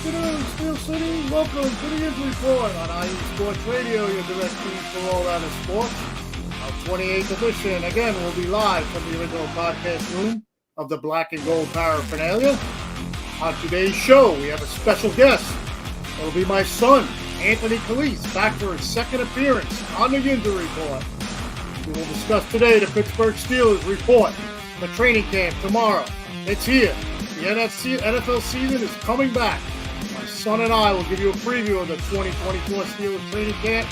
afternoon, Steel City. Welcome to the Yinzer Report on IE Sports Radio, your direct feed for all that is sports. Our 28th edition, again, will be live from the original podcast room of the Black and Gold Paraphernalia. On today's show, we have a special guest. It'll be my son, Ralph Calise, back for his second appearance on the Yinzer Report. We will discuss today the Pittsburgh Steelers report, the training camp tomorrow. It's here. The NFL season is coming back. My son and I will give you a preview of the 2024 Steelers training camp.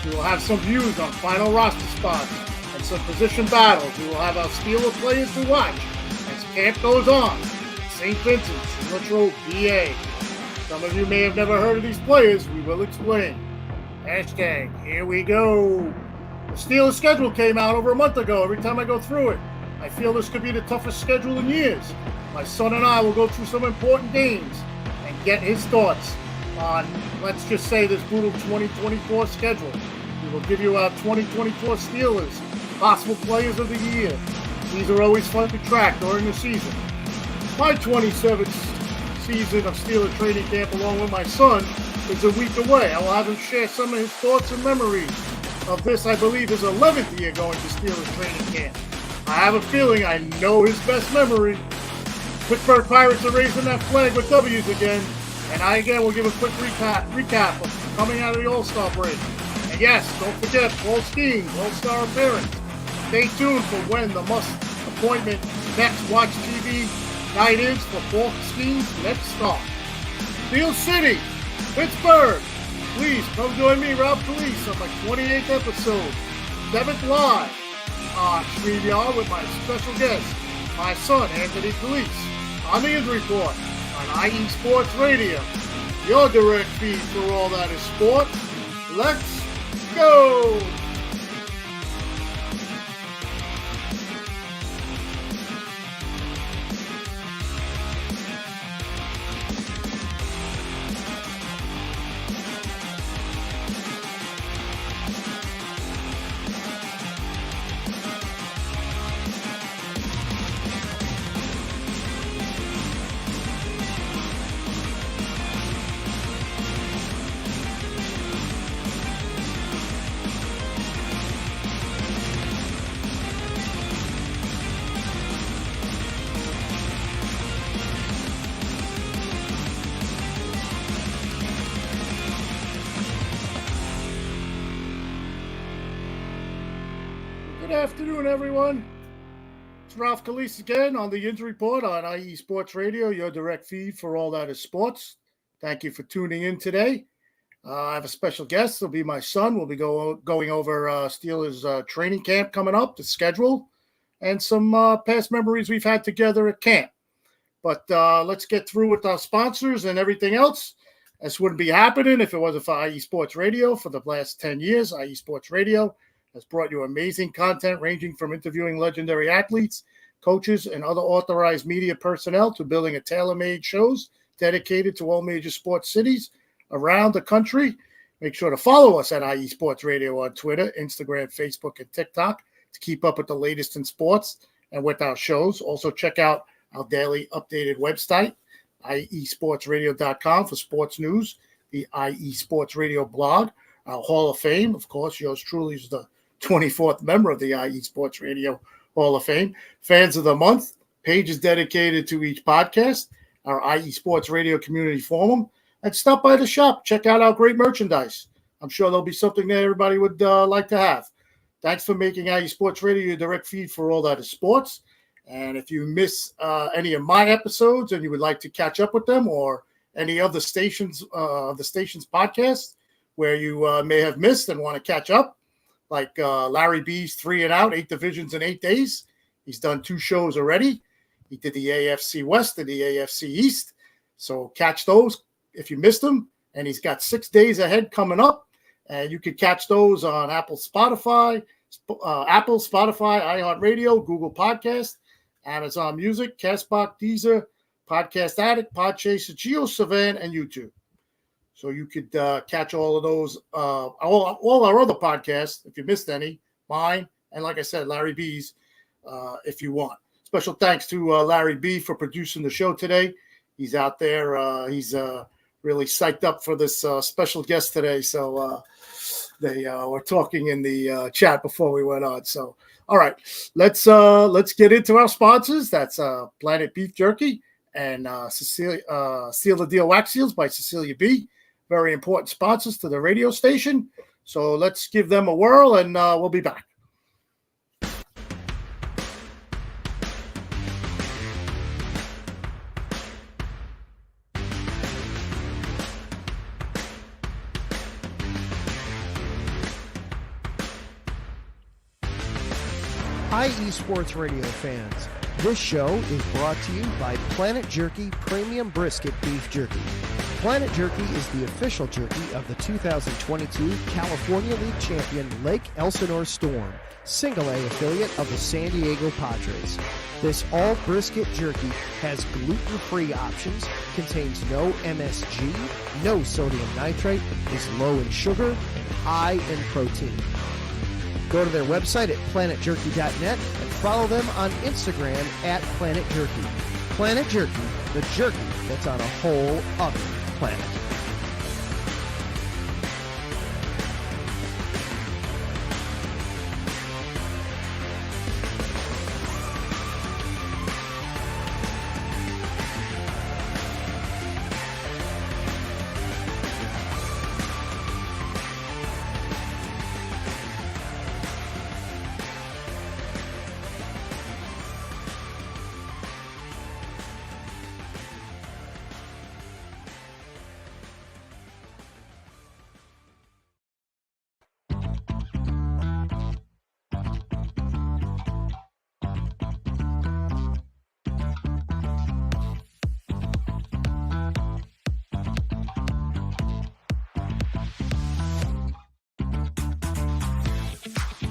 We will have some views on final roster spots and some position battles. We will have our Steelers players to watch as camp goes on. St. Vincent's in Latrobe, PA. Some of you may have never heard of these players. We will explain. Hashtag, here we go. The Steelers schedule came out over a month ago. Every time I go through it, I feel this could be the toughest schedule in years. My son and I will go through some important games and get his thoughts on, let's just say, this brutal 2024 schedule. We will give you our 2024 Steelers, possible players of the year. These are always fun to track during the season. My 27th season of Steelers training camp along with my son is a week away. I will have him share some of his thoughts and memories of this, I believe, his 11th year going to Steelers training camp. I have a feeling I know his best memory. Pittsburgh Pirates are raising that flag with W's again. And I, again, will give a quick recap of coming out of the All-Star break. And yes, don't forget, Paul Skeen's All-Star appearance. Stay tuned for when the must-appointment next Watch TV night is for Paul Skeen's next stop. Steel City, Pittsburgh. Please come join me, Ralph Calise, on my 28th episode, 7th live on StreamYard with my special guest, my son, Anthony Calise, on the Yinzer Report on IE Sports Radio, your direct feed for all that is sports. Let's go! Good afternoon, everyone. It's Ralph Calise again on the Yinzer Report on IE Sports Radio, your direct feed for all that is sports. Thank you for tuning in today. I have a special guest. It'll be my son. We'll be going over Steelers training camp coming up, the schedule, and some past memories we've had together at camp. But let's get through with our sponsors and everything else. This wouldn't be happening if it wasn't for IE Sports Radio for the last 10 years. IE Sports Radio has brought you amazing content ranging from interviewing legendary athletes, coaches, and other authorized media personnel to building a tailor-made shows dedicated to all major sports cities around the country. Make sure to follow us at IE Sports Radio on Twitter, Instagram, Facebook, and TikTok to keep up with the latest in sports and with our shows. Also, check out our daily updated website, iesportsradio.com, for sports news, the IE Sports Radio blog, our Hall of Fame. Of course, yours truly is the 24th member of the IE Sports Radio Hall of Fame. Fans of the Month, pages dedicated to each podcast, our IE Sports Radio Community Forum, and stop by the shop. Check out our great merchandise. I'm sure there'll be something that everybody would like to have. Thanks for making IE Sports Radio your direct feed for all that is sports. And if you miss any of my episodes and you would like to catch up with them, or any of the station's podcasts where you may have missed and want to catch up, like Larry B's 3 and Out, 8 divisions in 8 days. He's done 2 shows already. He did the AFC West and the AFC East. So catch those if you missed them. And he's got 6 days ahead coming up. And you can catch those on Apple, Spotify, iHeartRadio, Google Podcast, Amazon Music, Castbox, Deezer, Podcast Addict, Podchaser, GeoSavan, and YouTube. So you could catch all of those, all our other podcasts, if you missed any, mine, and like I said, Larry B's, if you want. Special thanks to Larry B for producing the show today. He's out there. He's really psyched up for this special guest today. So they were talking in the chat before we went on. So, all right, let's get into our sponsors. That's Planet Beef Jerky and Seal the Deal Wax Seals by Cecilia B. Very important sponsors to the radio station. So let's give them a whirl, and we'll be back. Hi, eSports Radio fans. This show is brought to you by Planet Jerky Premium Brisket Beef Jerky. Planet Jerky is the official jerky of the 2022 California League champion Lake Elsinore Storm, Single A affiliate of the San Diego Padres. This all brisket jerky has gluten-free options, contains no MSG, no sodium nitrate, is low in sugar, and high in protein. Go to their website at planetjerky.net and follow them on Instagram at Planet Jerky. Planet Jerky, the jerky that's on a whole other planet.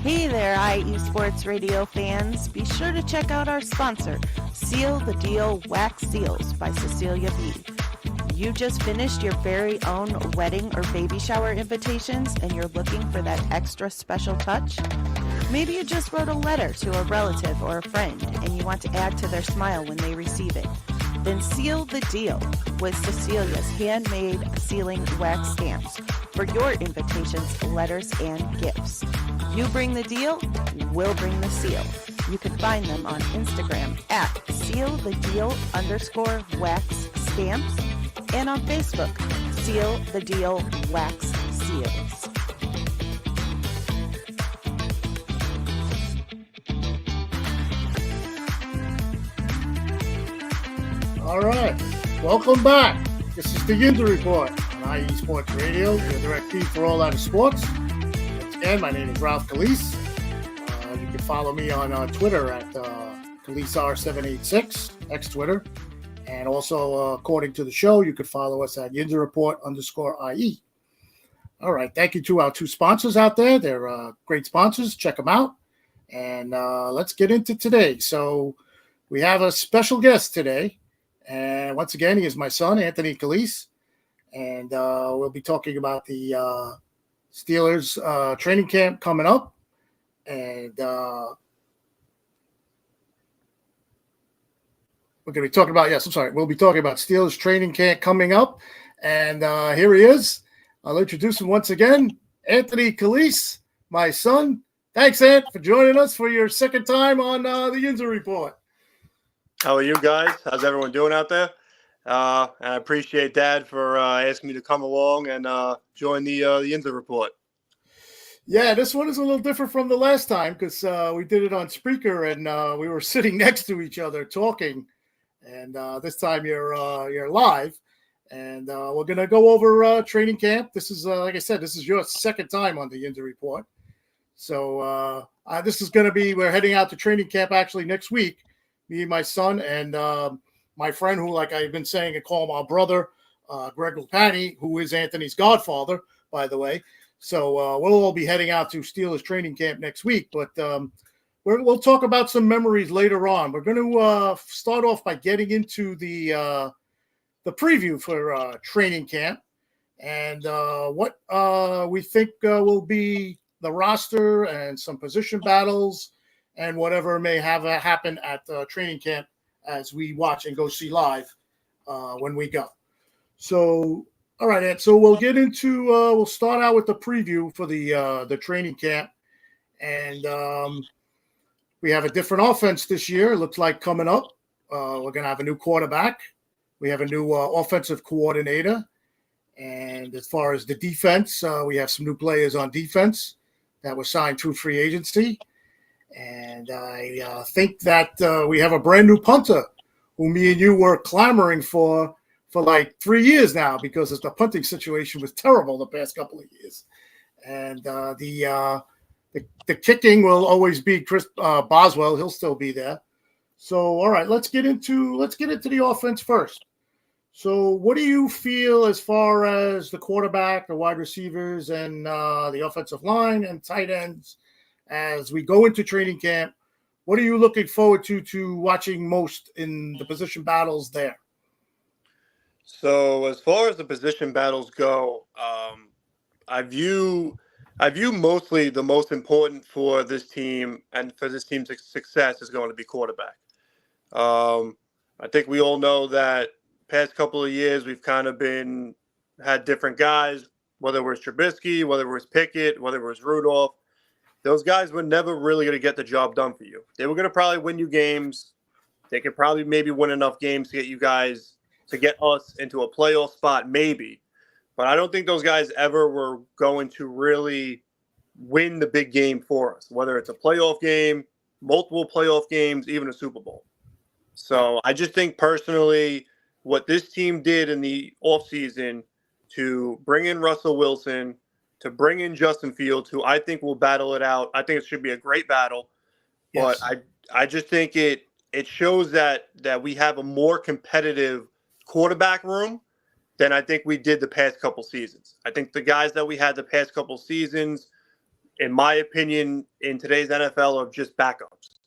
Hey there, eSports Radio fans. Be sure to check out our sponsor, Seal the Deal Wax Seals by Cecilia B. You just finished your very own wedding or baby shower invitations and you're looking for that extra special touch? Maybe you just wrote a letter to a relative or a friend and you want to add to their smile when they receive it. Then seal the deal with Cecilia's handmade sealing wax stamps for your invitations, letters, and gifts. You bring the deal, we'll bring the seal. You can find them on Instagram at sealthedeal_wax stamps and on Facebook, Seal the Deal Wax Seals. All right, welcome back. This is the Yinzer Report on eSports Radio, your direct feed for all out of sports. Once again, my name is Ralph Calise. You can follow me on Twitter at KaliseR786, ex-Twitter. And also, according to the show, you can follow us at Yinzer Report _IE. All right, thank you to our two sponsors out there. They're great sponsors. Check them out. And let's get into today. So we have a special guest today. And once again, he is my son, Anthony Calise. And we'll be talking about the Steelers training camp coming up. And we're going to be talking about, we'll be talking about Steelers training camp coming up. And here he is. I'll introduce him once again, Anthony Calise, my son. Thanks, Ant, for joining us for your second time on the Yinzer Report. How are you guys? How's everyone doing out there? And I appreciate Dad for asking me to come along and join the Yinzer Report. Yeah, this one is a little different from the last time because we did it on Spreaker and we were sitting next to each other talking. And this time you're live. And we're going to go over training camp. This is, like I said, this is your second time on the Yinzer Report. So this is going to be, we're heading out to training camp actually next week. Me and my son and my friend who, like I've been saying, I call him our brother, Greg Lupani, who is Anthony's godfather, by the way. So we'll all be heading out to Steelers training camp next week. But we'll talk about some memories later on. We're going to start off by getting into the preview for training camp and what we think will be the roster and some position battles and whatever may have happen at training camp as we watch and go see live when we go. So All right, Ed. So we'll get into. We'll start out with the preview for the training camp, and we have a different offense this year. It looks like coming up. We're going to have a new quarterback. We have a new offensive coordinator, and as far as the defense, we have some new players on defense that were signed through free agency, and I think that we have a brand new punter who me and you were clamoring for like 3 years now because the punting situation was terrible the past couple of years. And the kicking will always be Chris Boswell. He'll still be there. So, all right, let's get into the offense first. So what do you feel as far as the quarterback, the wide receivers, and the offensive line and tight ends as we go into training camp? What are you looking forward to watching most in the position battles there? So as far as the position battles go, I view mostly the most important for this team and for this team's success is going to be quarterback. I think we all know that past couple of years we've kind of had different guys, whether it was Trubisky, whether it was Pickett, whether it was Rudolph. Those guys were never really going to get the job done for you. They were going to probably win you games. They could probably maybe win enough games to get you guys to get us into a playoff spot, maybe. But I don't think those guys ever were going to really win the big game for us, whether it's a playoff game, multiple playoff games, even a Super Bowl. So I just think personally what this team did in the offseason to bring in Russell Wilson, to bring in Justin Fields, who I think will battle it out. I think it should be a great battle. Yes. But I just think it shows that we have a more competitive quarterback room than I think we did the past couple seasons. I think the guys that we had the past couple seasons, in my opinion, in today's NFL are just backups.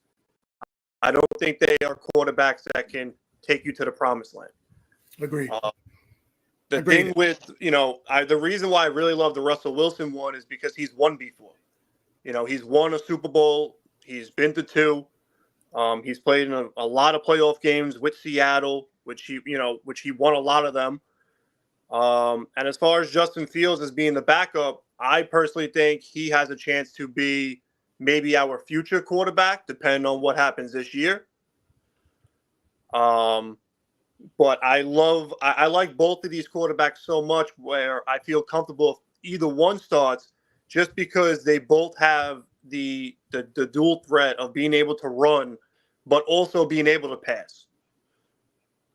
I don't think they are quarterbacks that can take you to the promised land. Agreed. The thing with, the reason why I really love the Russell Wilson one is because he's won before. He's won a Super Bowl. He's been to 2. He's played in a lot of playoff games with Seattle, which he won a lot of them. And as far as Justin Fields as being the backup, I personally think he has a chance to be maybe our future quarterback, depending on what happens this year. But I like both of these quarterbacks so much where I feel comfortable if either one starts, just because they both have the dual threat of being able to run, but also being able to pass.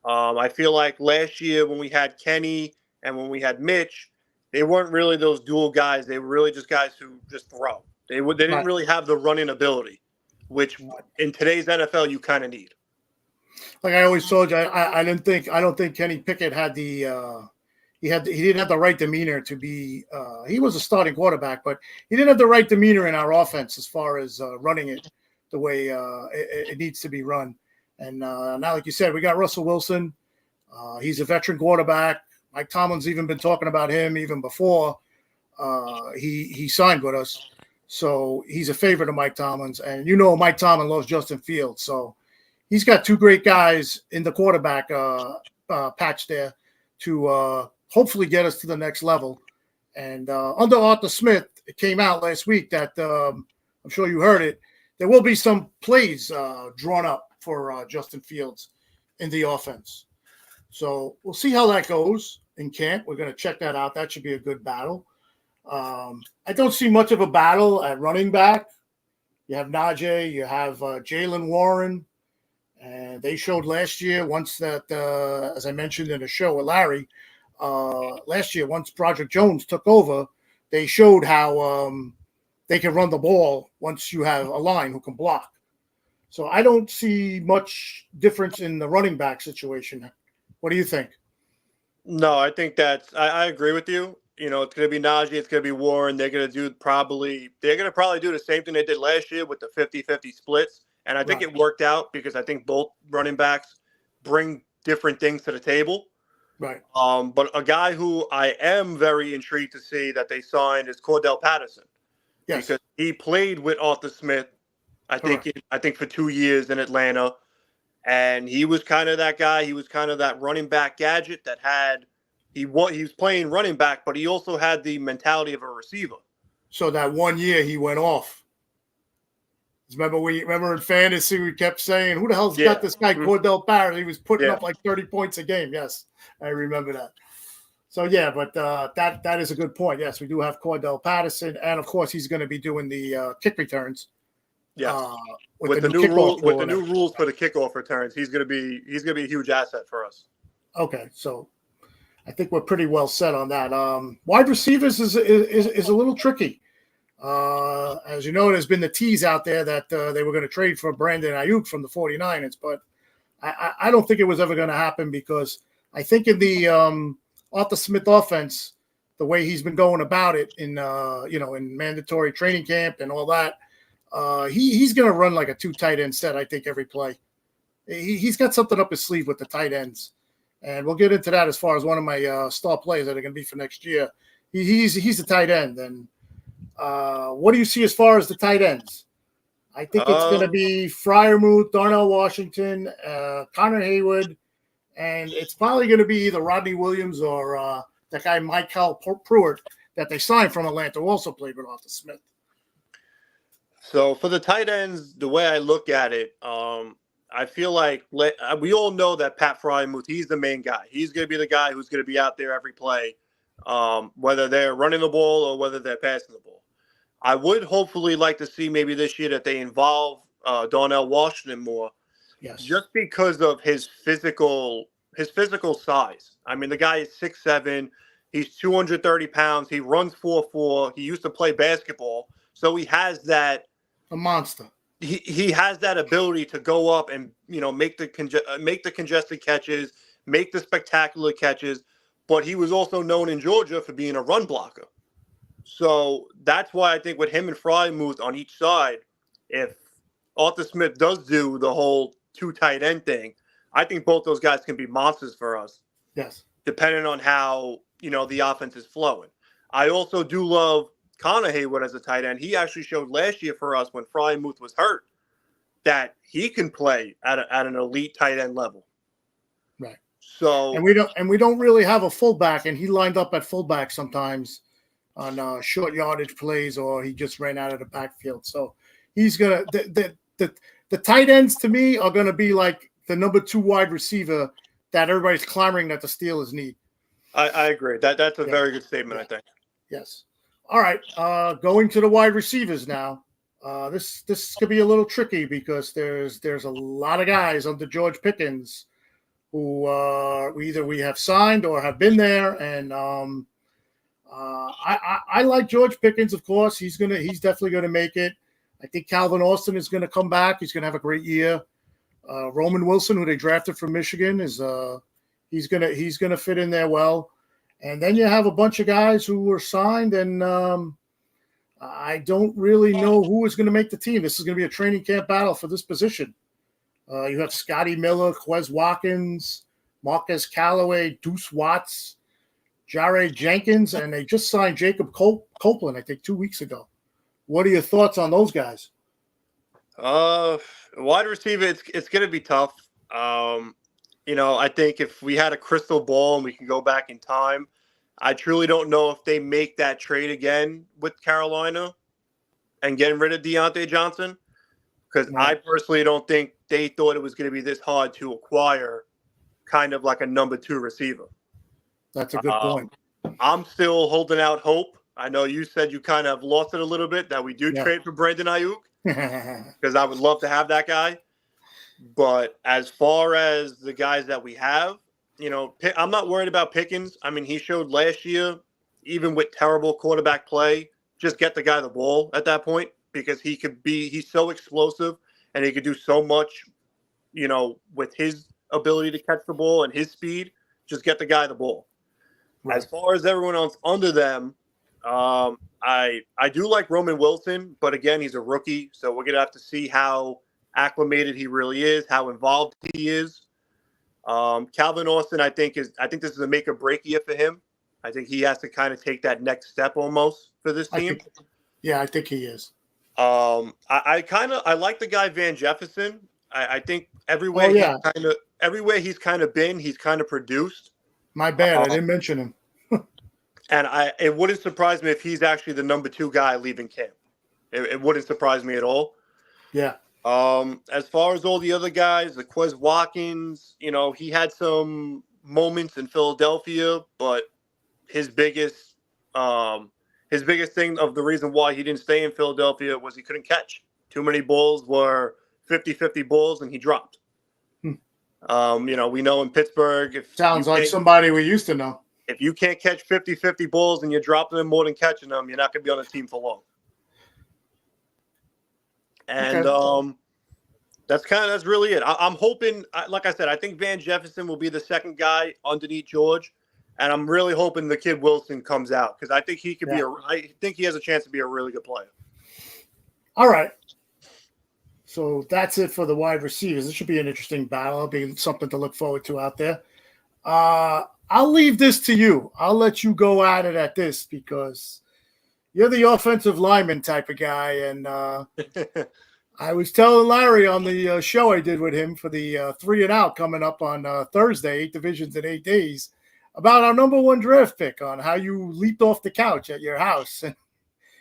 I feel like last year when we had Kenny and when we had Mitch, they weren't really those dual guys. They were really just guys who just throw. They didn't really have the running ability, which in today's NFL you kind of need. Like I always told you, I don't think Kenny Pickett had he didn't have the right demeanor to be. He was a starting quarterback, but he didn't have the right demeanor in our offense as far as running it the way it needs to be run. And now, like you said, we got Russell Wilson. He's a veteran quarterback. Mike Tomlin's even been talking about him even before he signed with us. So he's a favorite of Mike Tomlin's. And Mike Tomlin loves Justin Fields. So he's got 2 great guys in the quarterback patch there to hopefully get us to the next level. And under Arthur Smith, it came out last week that I'm sure you heard it. There will be some plays drawn up for Justin Fields in the offense. So we'll see how that goes in camp. We're going to check that out. That should be a good battle. I don't see much of a battle at running back. You have Najee, you have Jaylen Warren, and they showed last year once that, as I mentioned in the show with Larry, last year once Broderick Jones took over, they showed how they can run the ball once you have a line who can block. So I don't see much difference in the running back situation. What do you think? No, I think I agree with you. It's going to be Najee. It's going to be Warren. They're going to probably do the same thing they did last year with the 50-50 splits. And I think it worked out because I think both running backs bring different things to the table. Right. But a guy who I am very intrigued to see that they signed is Cordell Patterson. Yes. Because he played with Arthur Smith, I think for 2 years in Atlanta. And he was kind of that guy. He was kind of that running back gadget that he was playing running back, but he also had the mentality of a receiver. So that 1 year he went off. Remember in fantasy we kept saying, "Who the hell's got this guy Cordell Barrett?" He was putting up like 30 points a game. Yes, I remember that. So yeah, but that is a good point. Yes, we do have Cordell Patterson, and of course he's going to be doing the kick returns. Yeah, with the new rules for the kickoff returns, he's going to be a huge asset for us. Okay, so I think we're pretty well set on that. Wide receivers is a little tricky. As you know, there's been the tease out there that they were going to trade for Brandon Ayuk from the 49ers, but I don't think it was ever going to happen because I think in the Arthur Smith offense, the way he's been going about it in in mandatory training camp and all that, he's going to run like a 2 tight end set. I think every play, he's got something up his sleeve with the tight ends, and we'll get into that as far as one of my star players that are going to be for next year. He's a tight end, and what do you see as far as the tight ends? I think it's going to be Freiermuth, Darnell Washington, Connor Haywood, and it's probably going to be either Rodney Williams or that guy Michael Pruitt that they signed from Atlanta, who also played with Arthur Smith. So for the tight ends, the way I look at it, I feel like we all know that Pat Freiermuth, he's the main guy. He's going to be the guy who's going to be out there every play, whether they're running the ball or whether they're passing the ball. I would hopefully like to see maybe this year that they involve Darnell Washington more, just because of his physical size. I mean, the guy is 6'7", he's 230 pounds, he runs 4.4. He used to play basketball, so he has that a monster. He has that ability to go up and make the congested catches, make the spectacular catches. But he was also known in Georgia for being a run blocker. So that's why I think with him and Freiermuth on each side, if Arthur Smith does do the whole 2 tight end thing, I think both those guys can be monsters for us. Yes. Depending on how, the offense is flowing. I also do love Connor Haywood as a tight end. He actually showed last year for us when Freiermuth was hurt that he can play at an elite tight end level. Right. So and we don't really have a fullback, and he lined up at fullback sometimes on short yardage plays, or he just ran out of the backfield. So he's gonna the tight ends to me are gonna be like the number 2 wide receiver that everybody's clamoring that the Steelers need. I agree. That's a very good statement. I think. Yes. All right. Going to the wide receivers now. This could be a little tricky because there's a lot of guys under George Pickens who either we have signed or have been there, and I like George Pickens, of course. He's definitely gonna make it. I think Calvin Austin is gonna come back. He's gonna have a great year. Roman Wilson, who they drafted from Michigan, is he's gonna fit in there well. And then you have a bunch of guys who were signed, and I don't really know who is going to make the team. This is going to be a training camp battle for this position. You have Scotty Miller, Quez Watkins, Marquez Callaway, Deuce Watts, Jared Jenkins, and they just signed Jacob Copeland, I think, 2 weeks ago. What are your thoughts on those guys? Wide receiver, it's going to be tough. I think if we had a crystal ball and we can go back in time, I truly don't know if they make that trade again with Carolina and getting rid of Deontay Johnson, because I personally don't think they thought it was going to be this hard to acquire kind of like a number 2 receiver. That's a good point. I'm still holding out hope. I know you said you kind of lost it a little bit that we do trade for Brandon Ayuk, because I would love to have that guy. But as far as the guys that we have, I'm not worried about Pickens. I mean, he showed last year, even with terrible quarterback play, just get the guy the ball at that point, because he's so explosive and he could do so much, with his ability to catch the ball and his speed, just get the guy the ball. Right. As far as everyone else under them, I do like Roman Wilson, but again, he's a rookie. So we're going to have to see how acclimated he really is, how involved he is. Calvin Austin, I think this is a make or break year for him. I think he has to kind of take that next step almost for this team. I think he is. I like the guy Van Jefferson. I think everywhere he's kind of been, he's kind of produced. My bad. I didn't mention him. And it wouldn't surprise me if he's actually the number 2 guy leaving camp. It wouldn't surprise me at all. Yeah. As far as all the other guys, the Quez Watkins, he had some moments in Philadelphia, but his biggest thing of the reason why he didn't stay in Philadelphia was he couldn't catch. Too many balls were 50-50 balls, and he dropped. We know in Pittsburgh, Sounds like somebody we used to know. If you can't catch 50-50 balls and you're dropping them more than catching them, you're not going to be on the team for long. And that's really it. I'm hoping, like I said, I think Van Jefferson will be the second guy underneath George, and I'm really hoping the kid Wilson comes out because I think he could I think he has a chance to be a really good player. All right. So that's it for the wide receivers. This should be an interesting battle. It'll be something to look forward to out there. I'll leave this to you. I'll let you go at it at this because you're the offensive lineman type of guy. And I was telling Larry on the show I did with him for the 3 and Out coming up on Thursday, 8 divisions in 8 days, about our number 1 draft pick on how you leaped off the couch at your house and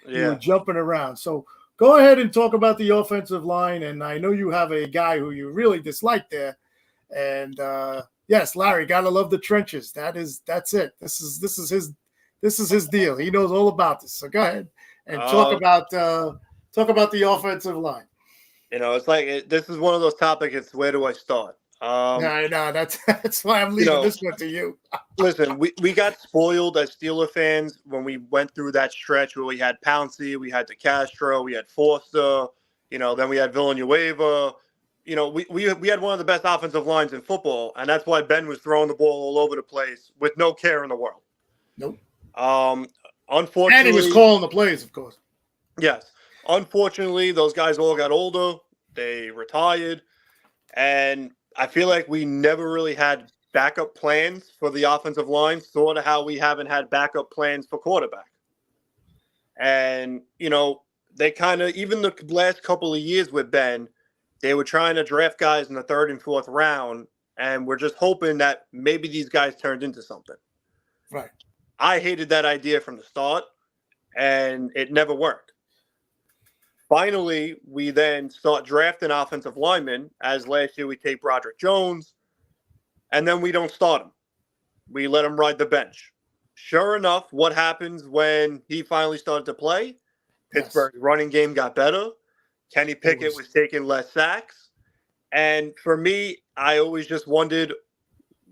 you were jumping around. So go ahead and talk about the offensive line. And I know you have a guy who you really dislike there. And yes, Larry, gotta love the trenches. That's it. This is his deal. He knows all about this. So go ahead and talk about the offensive line. It's like this is one of those topics. It's where do I start? I know that's why I'm leaving this one to you. Listen, we got spoiled as Steeler fans when we went through that stretch where we had Pouncey, we had DeCastro, we had Forster, then we had Villanueva. We had one of the best offensive lines in football, and that's why Ben was throwing the ball all over the place with no care in the world. Nope. Unfortunately, and he was calling the plays, of course. Yes. Unfortunately, those guys all got older. They retired, and I feel like we never really had backup plans for the offensive line, sort of how we haven't had backup plans for quarterback. And, they kind of, even the last couple of years with Ben, they were trying to draft guys in the 3rd and 4th round, and we're just hoping that maybe these guys turned into something. Right. I hated that idea from the start, and it never worked. Finally, we then start drafting offensive linemen, as last year we take Broderick Jones, and then we don't start him. We let him ride the bench. Sure enough, what happens when he finally started to play? Pittsburgh's running game got better. Kenny Pickett was taking less sacks. And for me, I always just wondered,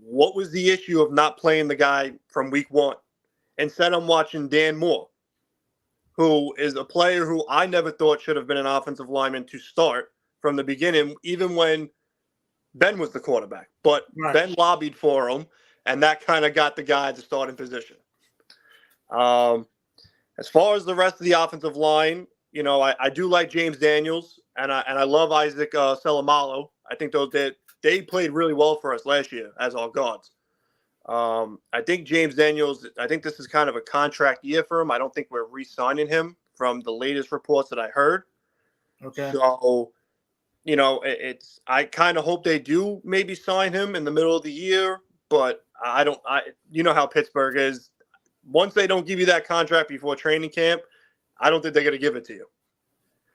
what was the issue of not playing the guy from week 1? Instead, I'm watching Dan Moore, who is a player who I never thought should have been an offensive lineman to start from the beginning, even when Ben was the quarterback. But Ben lobbied for him, and that kind of got the guy to start in position. As far as the rest of the offensive line, I do like James Daniels, and I love Isaac Selamalo. I think they played really well for us last year as our guards. I think James Daniels, I think this is kind of a contract year for him. I don't think we're re-signing him from the latest reports that I heard. Okay. So, I kind of hope they do maybe sign him in the middle of the year, but you know how Pittsburgh is. Once they don't give you that contract before training camp, I don't think they're going to give it to you.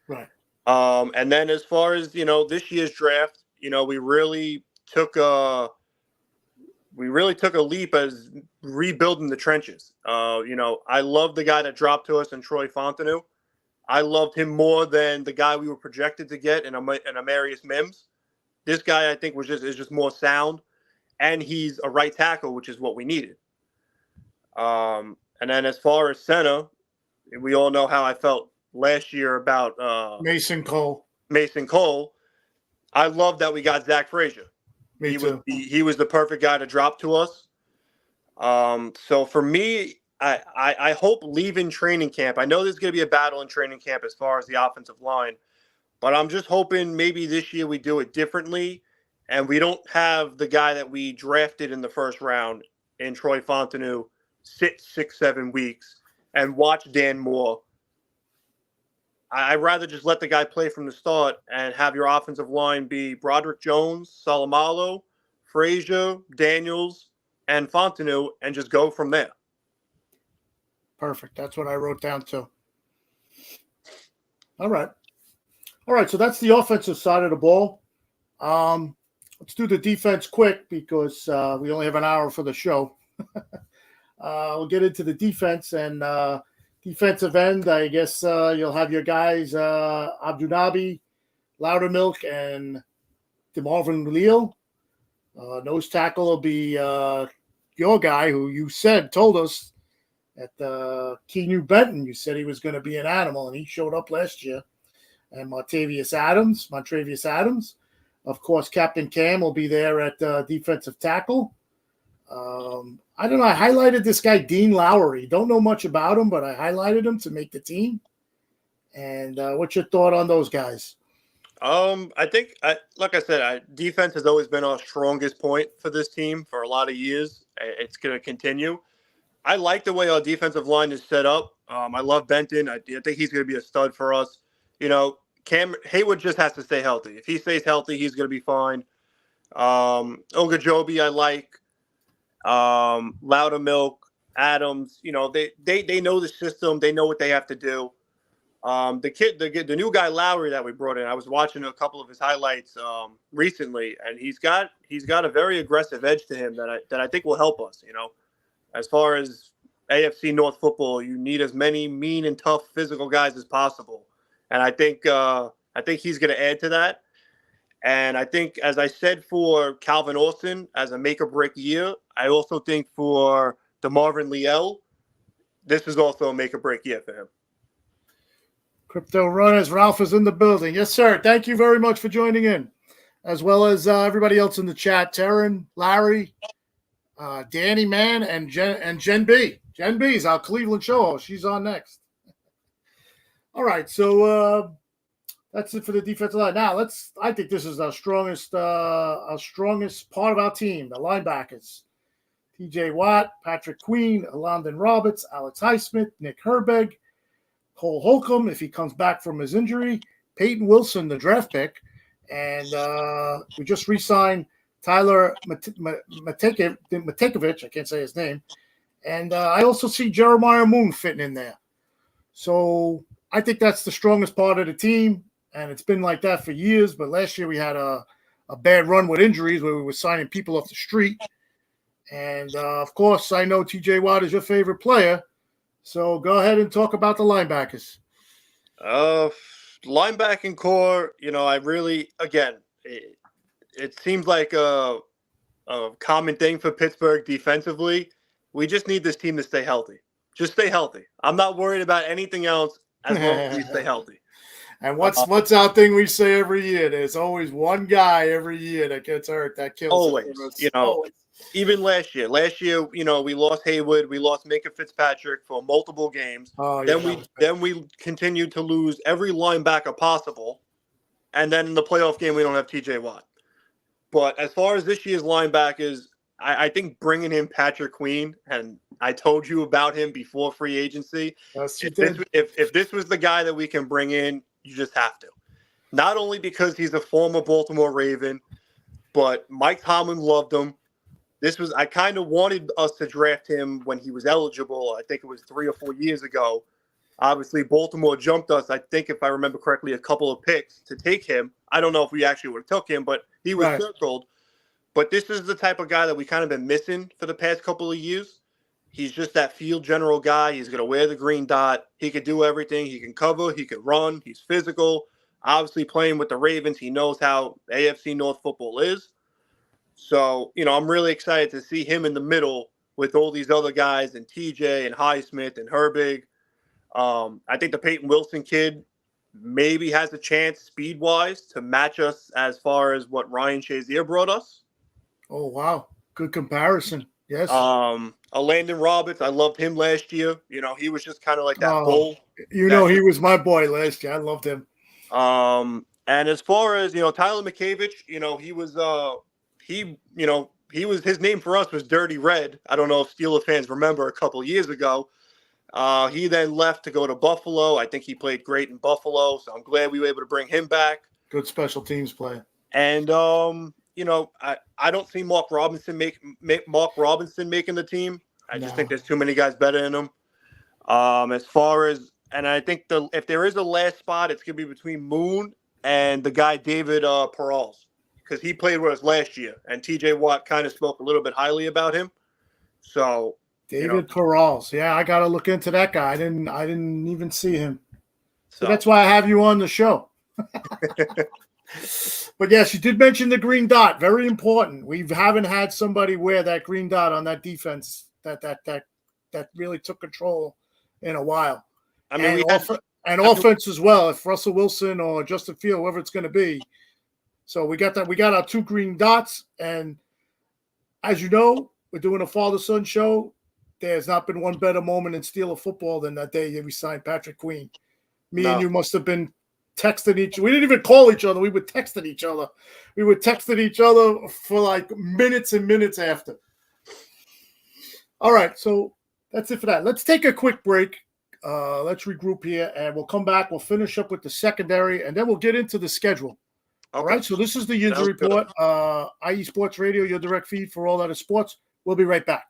Right. And then as far as, this year's draft, we really took a leap as rebuilding the trenches. I love the guy that dropped to us in Troy Fontenot. I loved him more than the guy we were projected to get in Amarius Mims. This guy, I think, is just more sound, and he's a right tackle, which is what we needed. And then as far as center, we all know how I felt last year about Mason Cole. I love that we got Zach Frazier. Me too. He was the perfect guy to drop to us. So for me, I hope leaving training camp, I know there's going to be a battle in training camp as far as the offensive line, but I'm just hoping maybe this year we do it differently and we don't have the guy that we drafted in the first round in Troy Fontenot sit 6-7 weeks and watch Dan Moore. I'd rather just let the guy play from the start and have your offensive line be Broderick Jones, Salamalo, Frazier, Daniels, and Fontenot and just go from there. Perfect. That's what I wrote down too. All right. So that's the offensive side of the ball. Let's do the defense quick because we only have an hour for the show. We'll get into the defense and defensive end. I guess you'll have your guys, Abdunabi, Loudermilk, and DeMarvin Leal. Nose tackle will be your guy who you told us at Keanu Benton. You said he was going to be an animal, and he showed up last year. And Montravius Adams. Of course, Captain Cam will be there at defensive tackle. I don't know. I highlighted this guy, Dean Lowry. Don't know much about him, but I highlighted him to make the team. And what's your thought on those guys? I think, like I said, defense has always been our strongest point for this team for a lot of years. It's going to continue. I like the way our defensive line is set up. I love Benton. I think he's going to be a stud for us. Cam Haywood just has to stay healthy. If he stays healthy, he's going to be fine. Ogajobi, I like. Loudermilk, Adams. They know the system. They know what they have to do. The new guy Lowry that we brought in, I was watching a couple of his highlights recently, and he's got a very aggressive edge to him that I think will help us. As far as AFC North football, you need as many mean and tough physical guys as possible, and I think he's going to add to that. And I think, as I said for Calvin Austin as a make or break year, I also think for DeMarvin Leal, this is also a make or break year for him. Crypto Runners, Ralph is in the building. Yes, sir. Thank you very much for joining in, as well as everybody else in the chat. Taryn, Larry, Danny, Man, and Jen B. Jen B is our Cleveland show host. She's on next. All right, so that's it for the defensive line. Now, I think this is our strongest part of our team, the linebackers. TJ Watt, Patrick Queen, Landon Roberts, Alex Highsmith, Nick Herbig, Cole Holcomb, if he comes back from his injury, Peyton Wilson, the draft pick, and we just re-signed Tyler Matekovich, I can't say his name, and I also see Jeremiah Moon fitting in there. So I think that's the strongest part of the team, and it's been like that for years, but last year we had a bad run with injuries where we were signing people off the street, and of course I know TJ Watt is your favorite player. So go ahead and talk about the linebackers. Linebacking core, I really, again, it seems like a common thing for Pittsburgh defensively. We just need this team to stay healthy. Just stay healthy. I'm not worried about anything else as long as we stay healthy. And what's our thing we say every year? There's always one guy every year that gets hurt, that kills always. Always. Even last year, we lost Haywood, we lost Minka Fitzpatrick for multiple games. Then we continued to lose every linebacker possible, and then in the playoff game we don't have TJ Watt. But as far as this year's linebackers, I think bringing in Patrick Queen, and I told you about him before free agency. Yes, if this was the guy that we can bring in, you just have to. Not only because he's a former Baltimore Raven, but Mike Tomlin loved him. I kind of wanted us to draft him when he was eligible. I think it was 3 or 4 years ago. Obviously, Baltimore jumped us, I think, if I remember correctly, a couple of picks to take him. I don't know if we actually would have took him, but he was circled. But this is the type of guy that we kind of been missing for the past couple of years. He's just that field general guy. He's going to wear the green dot. He can do everything. He can cover. He can run. He's physical. Obviously, playing with the Ravens, he knows how AFC North football is. So, I'm really excited to see him in the middle with all these other guys and TJ and Highsmith and Herbig. I think the Peyton Wilson kid maybe has a chance speed-wise to match us as far as what Ryan Shazier brought us. Oh, wow. Good comparison. Yes. Landon Roberts, I loved him last year. He was just kind of like that bull. He was my boy last year. I loved him. And as far as, Tyler Makevich, he was his name for us was Dirty Red. I don't know if Steelers fans remember a couple of years ago. He then left to go to Buffalo. I think he played great in Buffalo, so I'm glad we were able to bring him back. Good special teams play. And I don't see Mark Robinson making the team. I just think there's too many guys better than him. As far as, and I think if there is a last spot, it's gonna be between Moon and the guy David Peralz, because he played with us last year, and T.J. Watt kind of spoke a little bit highly about him. So David Peralz, yeah, I got to look into that guy. I didn't even see him. So that's why I have you on the show. But yes, you did mention the green dot. Very important. We haven't had somebody wear that green dot on that defense that really took control in a while. I mean, offense as well. If Russell Wilson or Justin Field, whoever it's going to be. So we got that. We got our 2 green dots, and as you know, we're doing a father-son show. There's not been one better moment in Steeler football than that day we signed Patrick Queen. And you must have been texting each. We didn't even call each other. We would texting each other. We would texting each other for like minutes and minutes after. All right, so that's it for that. Let's take a quick break. Let's regroup here, and we'll come back. We'll finish up with the secondary, and then we'll get into the schedule. Okay. All right, so this is the Yinzer Report, IE Sports Radio, your direct feed for all that is sports. We'll be right back.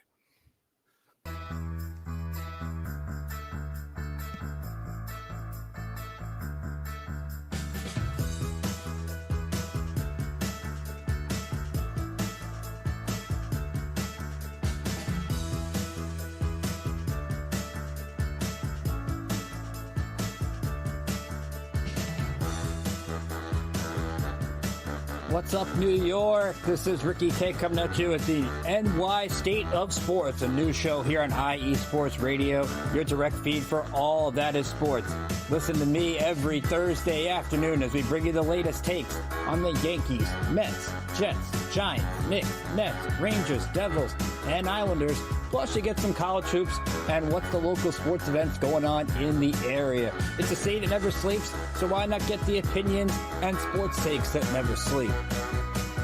What's up, New York? This is Ricky K coming at you at the NY State of Sports, a new show here on IE Sports Radio, your direct feed for all that is sports. Listen to me every Thursday afternoon as we bring you the latest takes on the Yankees, Mets, Jets, Giants, Knicks, Nets, Rangers, Devils, and Islanders. Plus, you get some college hoops and what's the local sports events going on in the area. It's a state that never sleeps, so why not get the opinions and sports takes that never sleep?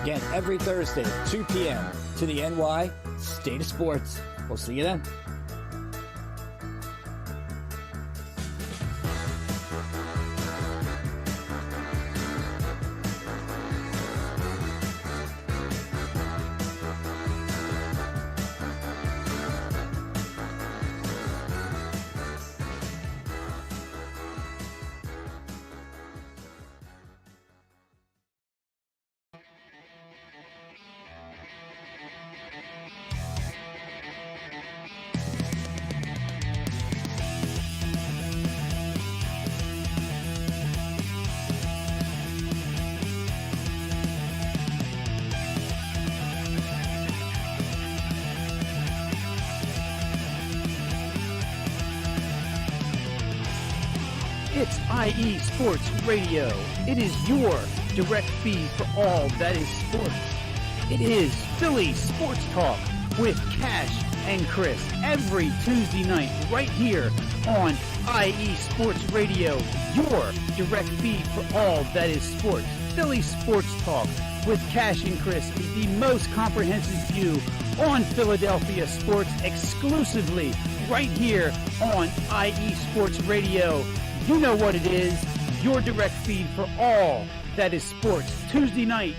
Again, every Thursday, 2 p.m. to the NY State of Sports. We'll see you then. It's IE Sports Radio. It is your direct feed for all that is sports. It is Philly Sports Talk with Cash and Chris every Tuesday night right here on IE Sports Radio, your direct feed for all that is sports. Philly Sports Talk with Cash and Chris is the most comprehensive view on Philadelphia sports exclusively right here on IE Sports Radio. You know what it is, your direct feed for all that is sports. Tuesday night,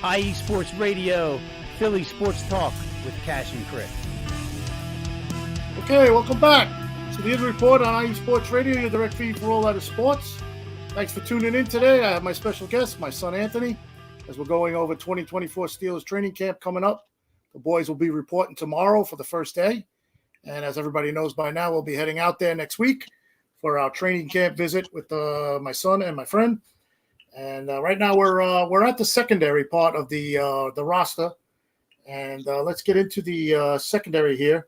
IE Sports Radio, Philly Sports Talk with Cash and Chris. Okay, welcome back to the Yinzer Report on IE Sports Radio, your direct feed for all that is sports. Thanks for tuning in today. I have my special guest, my son Anthony, as we're going over 2024 Steelers training camp coming up. The boys will be reporting tomorrow for the first day. And as everybody knows by now, we'll be heading out there next week for our training camp visit with my son and my friend. And right now we're at the secondary part of the roster. And let's get into the secondary here.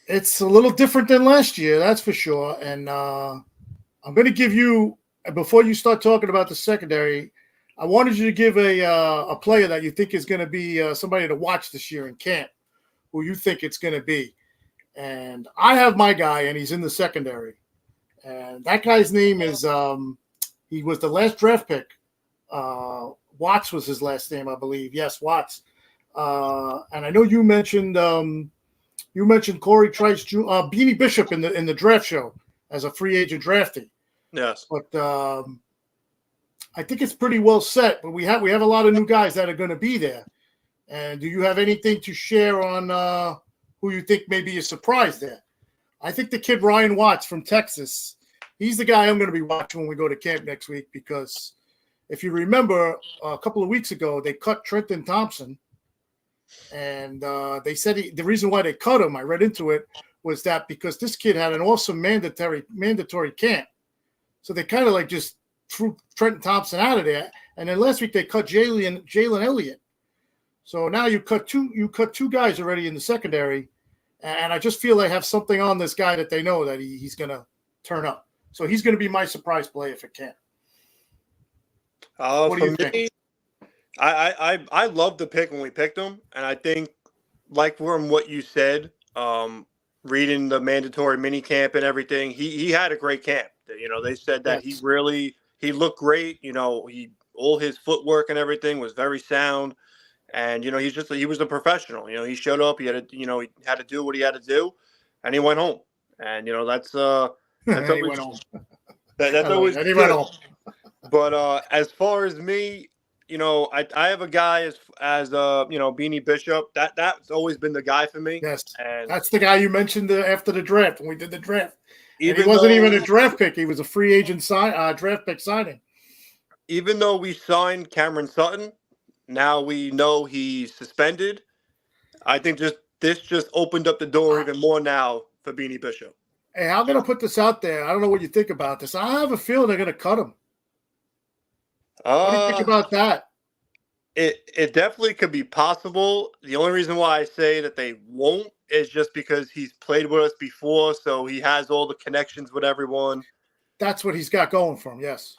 It's a little different than last year, that's for sure. And I'm going to give you, before you start talking about the secondary, I wanted you to give a player that you think is going to be somebody to watch this year in camp, who you think it's going to be. And I have my guy, and he's in the secondary. And that guy's name is he was the last draft pick. Watts was his last name, I believe. Yes, Watts. And I know you mentioned Corey Trice, Beanie Bishop in the draft show as a free agent draftee. Yes. But I think it's pretty well set, but we have a lot of new guys that are going to be there. And do you have anything to share on who you think may be a surprise there? I think the kid Ryan Watts from Texas, he's the guy I'm going to be watching when we go to camp next week, because if you remember a couple of weeks ago, they cut Trenton Thompson, and they said the reason why they cut him, I read into it, was that because this kid had an awesome mandatory camp. So they kind of like just threw Trenton Thompson out of there. And then last week they cut Jalen Elliott. So now you cut two guys already in the secondary. And I just feel they have something on this guy that they know that he's going to turn up. So he's going to be my surprise play if it can. What do you think? I love the pick when we picked him. And I think, like from what you said, reading the mandatory mini camp and everything, he had a great camp. You know, they said that he looked great. You know, all his footwork and everything was very sound. And, you know, he was a professional. You know, he showed up, he had to do what he had to do, and he went home. And, you know, that's always home. That's always good. But as far as me, you know, I have a guy as Beanie Bishop. That's always been the guy for me. Yes, and that's the guy you mentioned after the draft when we did the draft. He wasn't even a draft pick; he was a free agent draft pick signing. Even though we signed Cameron Sutton, now we know he's suspended. I think this just opened up the door even more now for Beanie Bishop. Hey, I'm going to put this out there. I don't know what you think about this. I have a feeling they're going to cut him. What do you think about that? It definitely could be possible. The only reason why I say that they won't is just because he's played with us before, so he has all the connections with everyone. That's what he's got going for him, yes.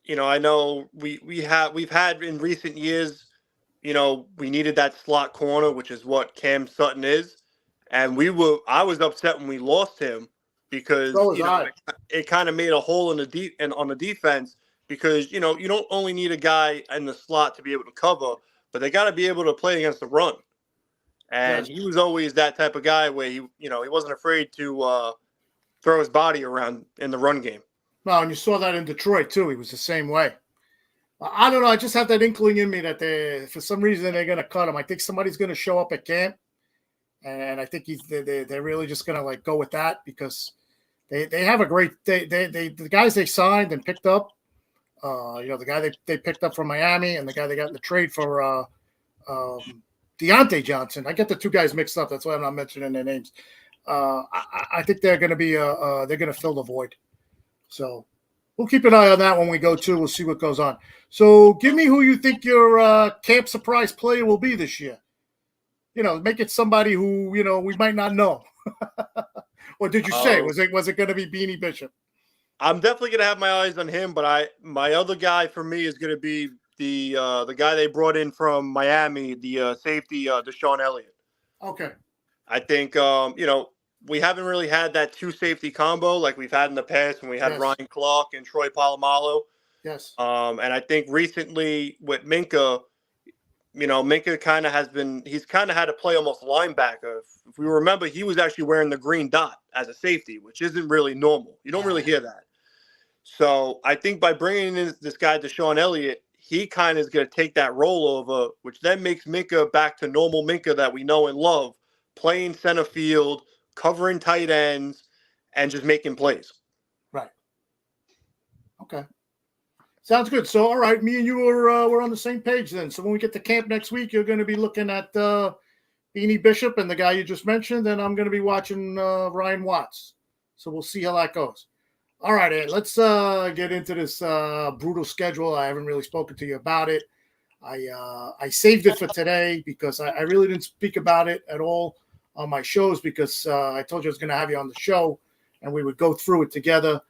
You know, I know we've had in recent years, you know, we needed that slot corner, which is what Cam Sutton is. And I was upset when we lost him because it kind of made a hole on the defense, because, you know, you don't only need a guy in the slot to be able to cover, but they got to be able to play against the run. And he was always that type of guy where he wasn't afraid to throw his body around in the run game. No, and you saw that in Detroit, too. He was the same way. I don't know. I just have that inkling in me that for some reason they're going to cut him. I think somebody's going to show up at camp, and I think they're really just going to like go with that, because they have a great the guys they signed and picked up. The guy they picked up from Miami and the guy they got in the trade for Deontay Johnson. I get the two guys mixed up. That's why I'm not mentioning their names. I think they're going to be they're going to fill the void. So we'll keep an eye on that when we go too. We'll see what goes on. So give me who you think your camp surprise player will be this year. You know, make it somebody who, you know, we might not know. Or did you say was it going to be Beanie Bishop? I'm definitely going to have my eyes on him, but my other guy for me is going to be the guy they brought in from Miami, the safety Deshaun Elliott. Okay. I think we haven't really had that two safety combo like we've had in the past when we had Ryan Clark and Troy Polamalu. Yes. And I think recently with Minka, you know, Minka he's kind of had to play almost linebacker. If we remember, he was actually wearing the green dot as a safety, which isn't really normal. You don't really hear that. So I think by bringing in this guy, Deshaun Elliott, he kind of is going to take that role over, which then makes Minka back to normal Minka that we know and love, playing center field, covering tight ends, and just making plays. Right. Okay. Sounds good. So, all right, me and you we're on the same page then. So when we get to camp next week, you're going to be looking at Beanie Bishop and the guy you just mentioned, and I'm going to be watching Ryan Watts. So we'll see how that goes. All right, Ed, let's get into this brutal schedule. I haven't really spoken to you about it. I saved it for today because I really didn't speak about it at all on my shows, because I told you I was going to have you on the show and we would go through it together.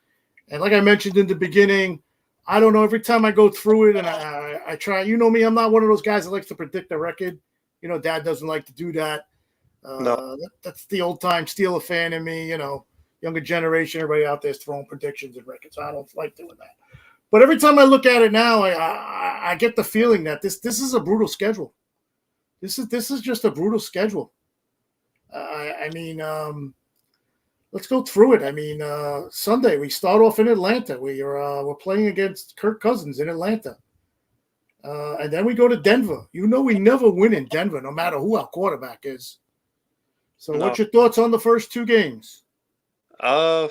And like I mentioned in the beginning, I don't know, every time I go through it and I try, you know me, I'm not one of those guys that likes to predict the record. You know, Dad doesn't like to do that. No. That's the old-time Steeler fan in me, you know, younger generation, everybody out there is throwing predictions and records. I don't like doing that. But every time I look at it now, I get the feeling that this is a brutal schedule. This is just a brutal schedule. I mean, let's go through it. I mean, Sunday we start off in Atlanta. We're playing against Kirk Cousins in Atlanta, and then we go to Denver. You know, we never win in Denver, no matter who our quarterback is. So, No. what's your thoughts on the first two games? They're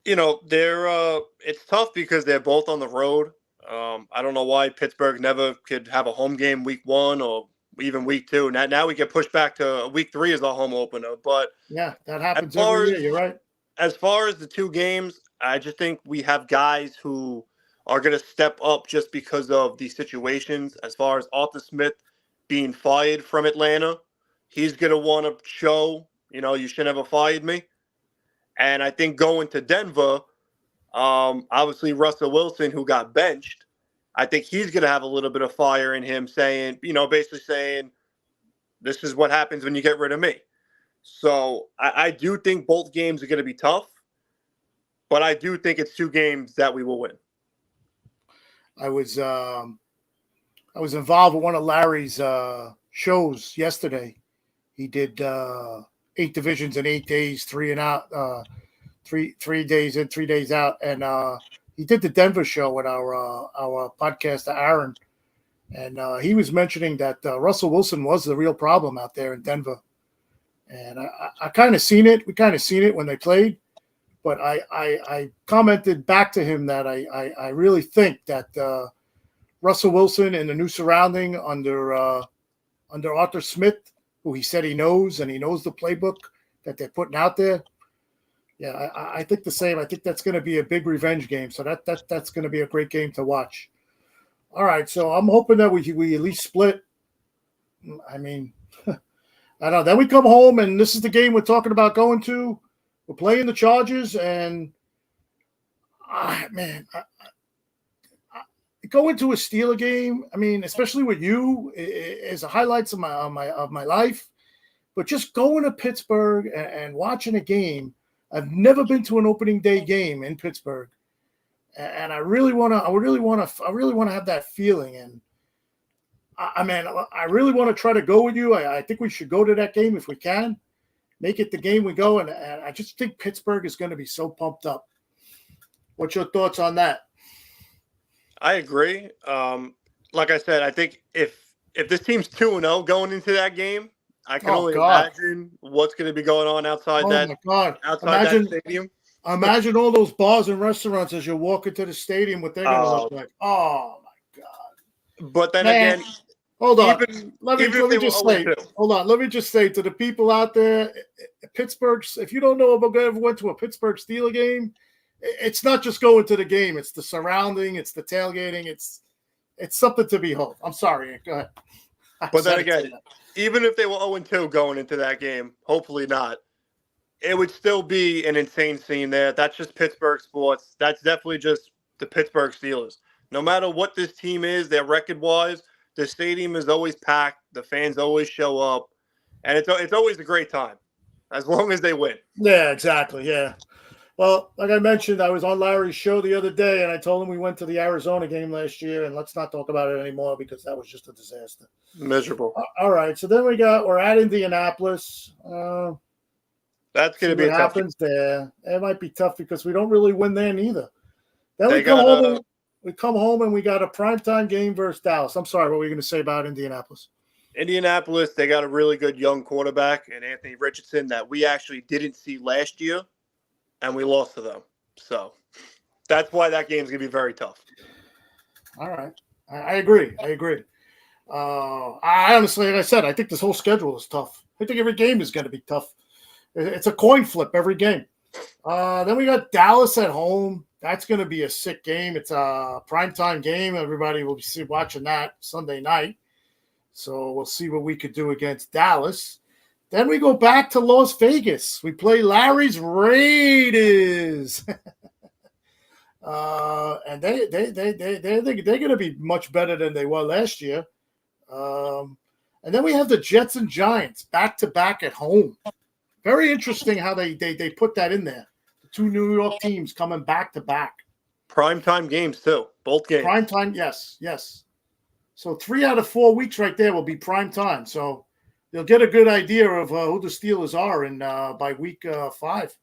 it's tough because they're both on the road. I don't know why Pittsburgh never could have a home game week 1 or even week 2. Now we get pushed back to week 3 as our home opener. But Yeah, that happens every year. You're right. as far as the two games, I just think we have guys who are going to step up just because of the situations. As far as Arthur Smith being fired from Atlanta, he's going to want to show, you should never fired me. And I think going to Denver, obviously Russell Wilson, who got benched, I think he's going to have a little bit of fire in him saying, basically saying, this is what happens when you get rid of me. So I do think both games are going to be tough, but I do think it's two games that we will win. I was involved with one of Larry's shows yesterday. He did 8 divisions in 8 days, 3 and out, 3 days in, 3 days out, and he did the Denver show with our podcaster Aaron, and he was mentioning that Russell Wilson was the real problem out there in Denver, and I kind of seen it. We kind of seen it when they played, but I commented back to him that I really think that Russell Wilson and the new surrounding under Arthur Smith, who he said he knows, and he knows the playbook that they're putting out there. Yeah, I think the same. I think that's going to be a big revenge game. So that's going to be a great game to watch. All right, so I'm hoping that we at least split. I mean, I don't know. Then we come home, and this is the game we're talking about going to. We're playing the Chargers, and going to a Steeler game. I mean, especially with you, is the highlights of my life. But just going to Pittsburgh and watching a game. I've never been to an opening day game in Pittsburgh, and I really want to have that feeling. And I really want to try to go with you. I think we should go to that game if we can, make it the game we go. And I just think Pittsburgh is going to be so pumped up. What's your thoughts on that? I agree. Like I said, I think if this team's 2-0 going into that game, I can only imagine what's going to be going on outside that stadium. Imagine all those bars and restaurants as you walk into the stadium, what they're going to look like. Oh, my God. But then again, hold on. Let me just say to the people out there, Pittsburgh, if you don't know about ever went to a Pittsburgh Steelers game, it's not just going to the game. It's the surrounding. It's the tailgating. It's something to behold. I'm sorry. Go ahead. But then again, even if they were 0-2 going into that game, hopefully not, it would still be an insane scene there. That's just Pittsburgh sports. That's definitely just the Pittsburgh Steelers. No matter what this team is, their record-wise, the stadium is always packed. The fans always show up. And it's always a great time, as long as they win. Yeah, exactly, yeah. Well, like I mentioned, I was on Larry's show the other day, and I told him we went to the Arizona game last year, and let's not talk about it anymore because that was just a disaster. Miserable. All right, so then we're at Indianapolis. That's going to be what happens there. It might be tough because we don't really win there neither. Then we come home and we got a primetime game versus Dallas. I'm sorry, what were you going to say about Indianapolis? Indianapolis, they got a really good young quarterback in Anthony Richardson that we actually didn't see last year. And we lost to them. So that's why that game's going to be very tough. All right. I agree. I honestly, like I said, I think this whole schedule is tough. I think every game is going to be tough. It's a coin flip every game. Then we got Dallas at home. That's going to be a sick game. It's a primetime game. Everybody will be watching that Sunday night. So we'll see what we could do against Dallas. Then we go back to Las Vegas. We play Larry's Raiders. And they're going to be much better than they were last year. And then we have the Jets and Giants back-to-back at home. Very interesting how they put that in there. The two New York teams coming back-to-back. Primetime games, too. Both games. Primetime, yes. So 3 out of 4 weeks right there will be primetime. So you'll get a good idea of who the Steelers are by week 5.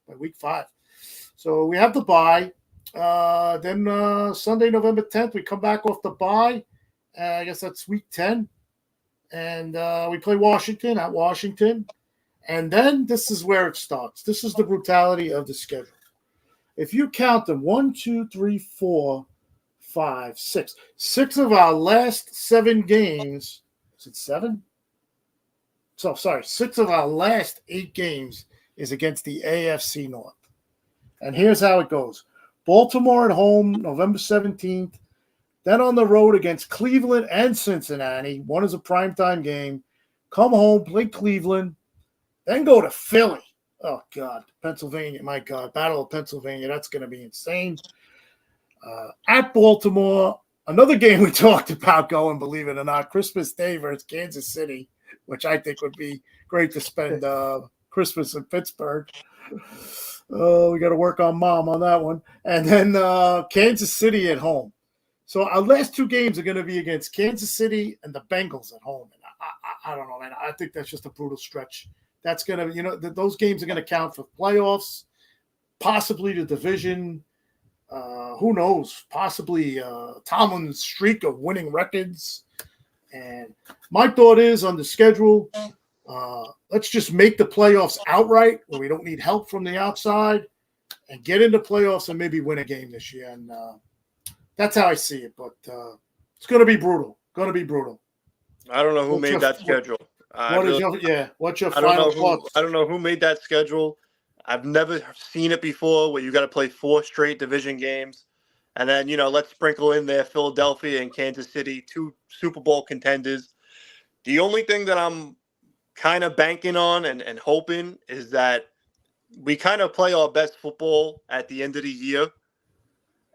by week 5. So we have the bye. Then Sunday, November 10th, we come back off the bye. I guess that's week 10. And we play Washington at Washington. And then this is where it starts. This is the brutality of the schedule. If you count them, 1, 2, 3, 4, 5, 6. 6 of our last 7 games. Is it 7? So, sorry. 6 of our last 8 games is against the AFC North. And here's how it goes. Baltimore at home, November 17th. Then on the road against Cleveland and Cincinnati. One is a primetime game. Come home, play Cleveland. Then go to Philly. Oh, God. Pennsylvania. My God. Battle of Pennsylvania. That's going to be insane. At Baltimore, another game we talked about going, believe it or not, Christmas Day versus Kansas City, which I think would be great to spend Christmas in Pittsburgh. Oh, we got to work on Mom on that one. And then Kansas City at home. So our last 2 games are going to be against Kansas City and the Bengals at home. And I don't know, man. I think that's just a brutal stretch. That's going to, those games are going to count for playoffs, possibly the division. Who knows? Possibly Tomlin's streak of winning records. And my thought is on the schedule, let's just make the playoffs outright where we don't need help from the outside and get into playoffs and maybe win a game this year. And that's how I see it. But it's going to be brutal. I don't know who made that schedule. What's your final thoughts? I don't know who made that schedule. I've never seen it before where you got to play 4 straight division games. And then, let's sprinkle in there Philadelphia and Kansas City, 2 Super Bowl contenders. The only thing that I'm kind of banking on and hoping is that we kind of play our best football at the end of the year.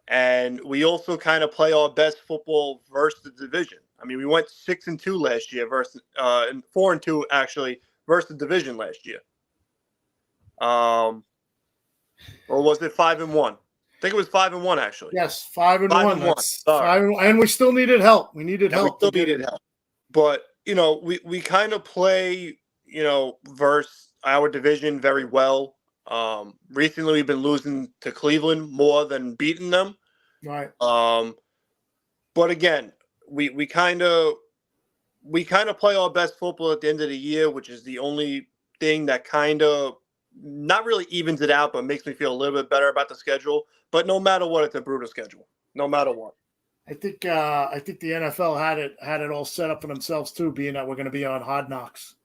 And we also kind of play our best football versus the division. I mean, we went 6-2 last year versus and 4-2 actually versus the division last year. Or was it 5-1? I think it was 5-1 actually. Yes, 5-1. And we still needed help. We needed help. We still needed help. But we kind of play versus our division very well. Recently we've been losing to Cleveland more than beating them. Right. But again, we kind of play our best football at the end of the year, which is the only thing that kind of not really evens it out, but makes me feel a little bit better about the schedule. But no matter what, it's a brutal schedule. No matter what. I think the NFL had it all set up for themselves too, being that we're going to be on Hard Knocks,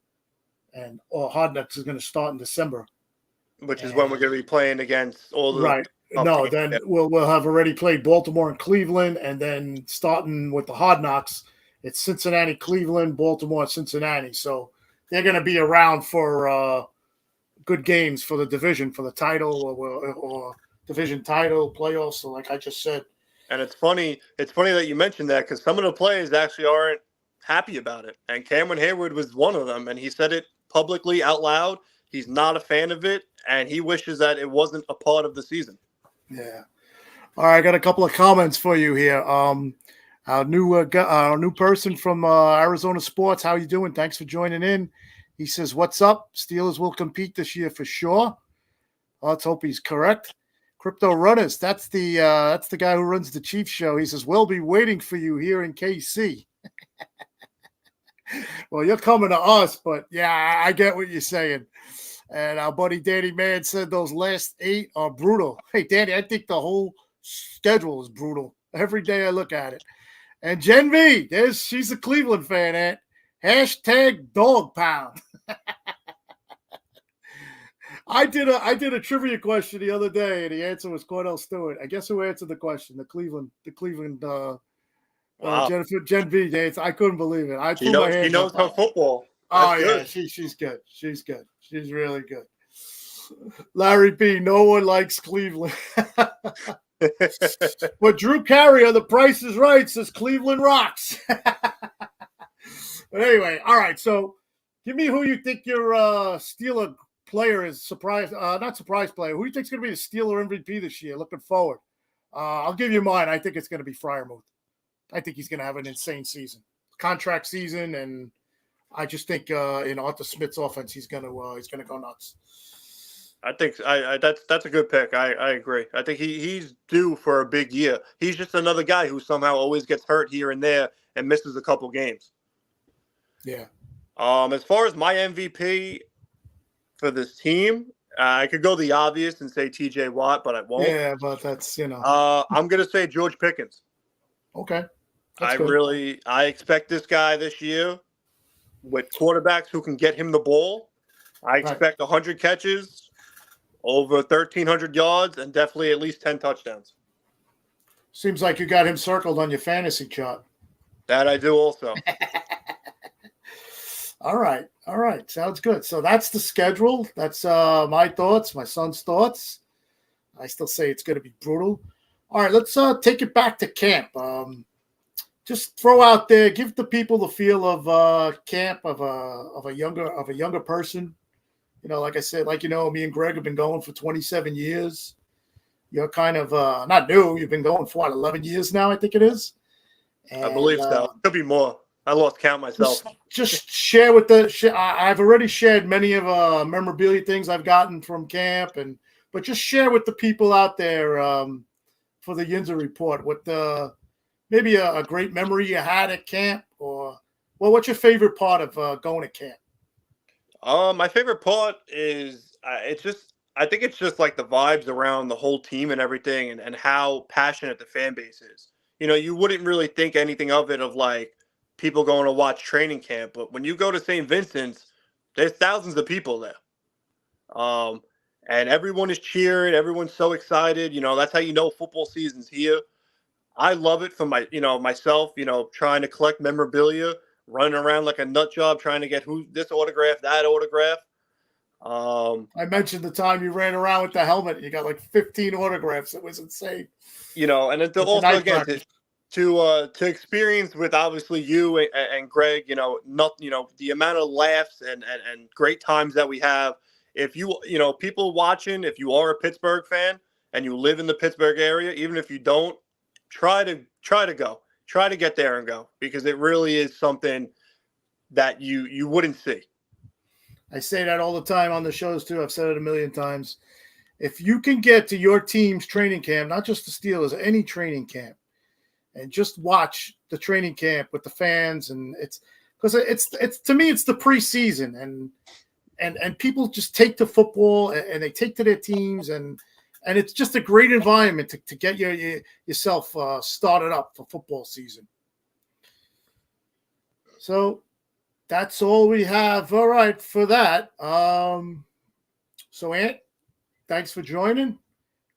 and Hard Knocks is going to start in December, which is when we're going to be playing against all the right. No, then we'll have already played Baltimore and Cleveland, and then starting with the Hard Knocks, it's Cincinnati, Cleveland, Baltimore, Cincinnati. So they're going to be around for good games for the division, for the title or division title playoffs. So like I just said. And it's funny that you mentioned that because some of the players actually aren't happy about it. And Cameron Hayward was one of them, and he said it publicly out loud. He's not a fan of it, and he wishes that it wasn't a part of the season. Yeah. All right, I got a couple of comments for you here. Our new person from Arizona Sports, how you doing? Thanks for joining in. He says, "What's up? Steelers will compete this year for sure." Let's hope he's correct. Crypto Runners, that's the guy who runs the Chiefs show. He says, "We'll be waiting for you here in KC." Well, you're coming to us, but yeah, I get what you're saying. And our buddy Danny Mann said those last 8 are brutal. Hey, Danny, I think the whole schedule is brutal. Every day I look at it. And Jen V, she's a Cleveland fan, Ant. Hashtag dog pound. I did a trivia question the other day, and the answer was Cordell Stewart. I guess who answered the question? The Cleveland Wow. Jen V. I couldn't believe it. She knows her football. That's good. She's good. She's good. She's really good. Larry B. No one likes Cleveland. But Drew Carrier, The Price is Right, says Cleveland rocks. But anyway, all right. So give me who you think your Steeler player is not surprise player. Who do you think is going to be the Steeler MVP this year? Looking forward. I'll give you mine. I think it's going to be Freiermuth. I think he's going to have an insane season, contract season, and I just think in Arthur Smith's offense, he's going to go nuts. I think that's a good pick. I agree. I think he's due for a big year. He's just another guy who somehow always gets hurt here and there and misses a couple games. Yeah. As far as my MVP for this team, I could go the obvious and say T.J. Watt, but I won't. Yeah, but that's I'm gonna say George Pickens. Okay. That's good. I expect this guy this year with quarterbacks who can get him the ball. I expect 100 catches, over 1,300 yards, and definitely at least 10 touchdowns. Seems like you got him circled on your fantasy chart. That I do also. All right. Sounds good. So that's the schedule. That's my thoughts, my son's thoughts. I still say it's going to be brutal. All right, let's take it back to camp. Just throw out there, give the people the feel of camp of a younger person. You know, like I said, me and Greg have been going for 27 years. You're kind of not new. You've been going for 11 years now, I think it is. And, I believe so. Could be more. I lost count myself. Just share with I've already shared many of memorabilia things I've gotten from camp, but just share with the people out there for the Yinzer report what maybe a great memory you had at camp, or what's your favorite part of going to camp? My favorite part is I think it's just like the vibes around the whole team and everything, and how passionate the fan base is. You know, you wouldn't really think anything of it of like people going to watch training camp, but when you go to St. Vincent's, there's thousands of people there. And everyone is cheering, everyone's so excited. You know, that's how you know football season's here. I love it for myself, trying to collect memorabilia, running around like a nut job trying to get this autograph, that autograph. I mentioned the time you ran around with the helmet. You got like 15 autographs. It was insane. And then also again to experience with obviously you and Greg, the amount of laughs and great times that we have. If people watching, if you are a Pittsburgh fan and you live in the Pittsburgh area, even if you don't, try to get there and go, because it really is something that you wouldn't see. I say that all the time on the shows too. I've said it a million times. If you can get to your team's training camp, not just the Steelers, any training camp, and just watch the training camp with the fans, and it's because it's to me it's the preseason, and people just take to football and they take to their teams, and it's just a great environment to get yourself started up for football season. So that's all we have. All right, for that. So Ant, thanks for joining.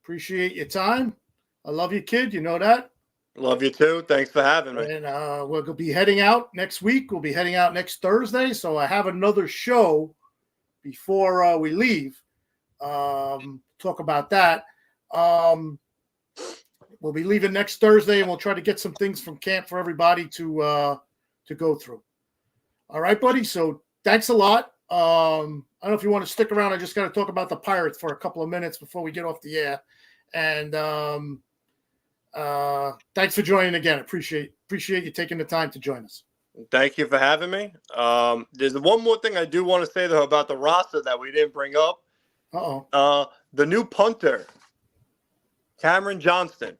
Appreciate your time. I love you, kid. You know that. Love you too. Thanks for having me. And we'll be heading out next week. We'll be heading out next Thursday. So I have another show before we leave. Talk about that. We'll be leaving next Thursday, and we'll try to get some things from camp for everybody to go through. All right, buddy. So thanks a lot. I don't know if you want to stick around. I just got to talk about the Pirates for a couple of minutes before we get off the air. And thanks for joining again. Appreciate you taking the time to join us. Thank you for having me. There's one more thing I do want to say though about the roster that we didn't bring up. The new punter, Cameron Johnston.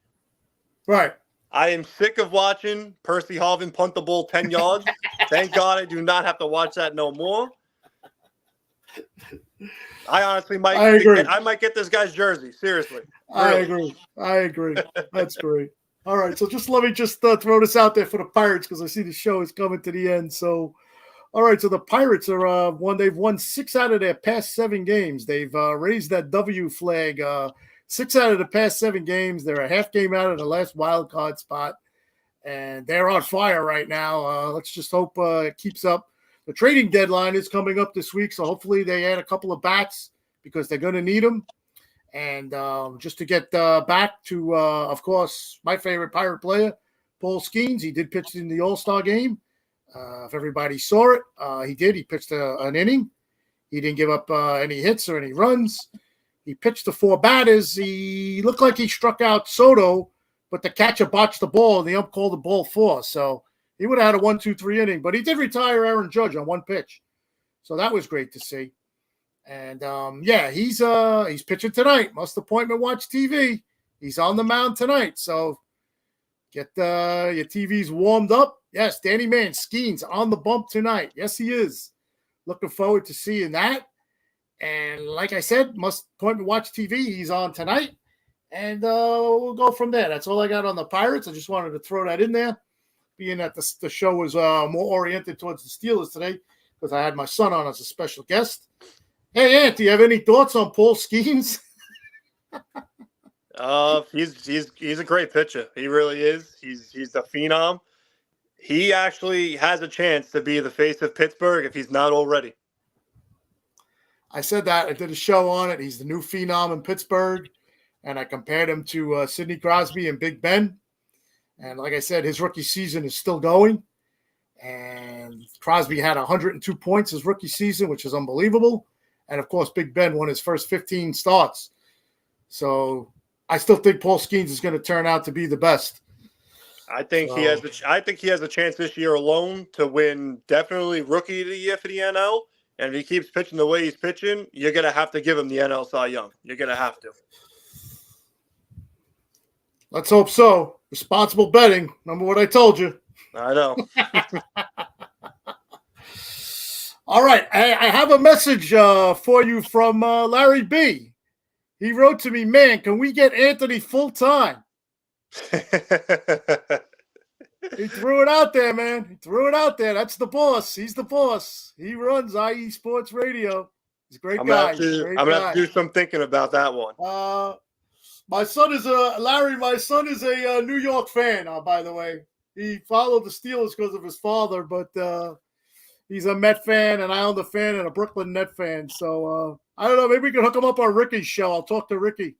Right. I am sick of watching Percy Harvin punt the ball 10 yards. Thank God I do not have to watch that no more. I honestly might get this guy's jersey. Seriously. Really. I agree. That's great. All right. So let me throw this out there for the Pirates, because I see the show is coming to the end. So, all right. So the Pirates are they've won 6 out of their past 7 games. They've raised that W flag 6 out of the past 7 games. They're a half game out of the last wild card spot, and they're on fire right now. Let's just hope it keeps up. The trading deadline is coming up this week, so hopefully they add a couple of bats, because they're going to need them. And just to get back to, of course, my favorite Pirate player, Paul Skeens. He did pitch in the All-Star game. If everybody saw it, he did. He pitched an inning. He didn't give up any hits or any runs. He pitched to 4 batters. He looked like he struck out Soto, but the catcher botched the ball, and the ump called the ball 4. So he would have had a 1-2-3 inning. But he did retire Aaron Judge on 1 pitch. So that was great to see. And he's pitching tonight. Must appointment watch TV. He's on the mound tonight. So get your TVs warmed up. Yes, Danny Manskeen's on the bump tonight. Yes, he is. Looking forward to seeing that. And like I said, must appointment watch TV. He's on tonight. And we'll go from there. That's all I got on the Pirates. I just wanted to throw that in there, being that the show was more oriented towards the Steelers today because I had my son on as a special guest. Hey, Ant, do you have any thoughts on Paul Skeens? He's a great pitcher. He really is. He's a phenom. He actually has a chance to be the face of Pittsburgh if he's not already. I said that. I did a show on it. He's the new phenom in Pittsburgh, and I compared him to Sidney Crosby and Big Ben. And like I said, his rookie season is still going. And Crosby had 102 points his rookie season, which is unbelievable. And, of course, Big Ben won his first 15 starts. So I still think Paul Skeens is going to turn out to be the best. I think he has a chance this year alone to win definitely Rookie of the Year for the NL. And if he keeps pitching the way he's pitching, you're going to have to give him the NL Cy Young. You're going to have to. Let's hope so. Responsible betting. Remember what I told you. I know. All right. I have a message for you from Larry B. He wrote to me, man, can we get Anthony full-time? He threw it out there, man. He threw it out there. That's the boss. He's the boss. He runs IE Sports Radio. He's a great guy. I'm going to have to do some thinking about that one. My son is a New York fan, by the way. He followed the Steelers because of his father, but he's a Met fan, an Islander fan, and a Brooklyn Net fan. So I don't know. Maybe we can hook him up on Ricky's show. I'll talk to Ricky.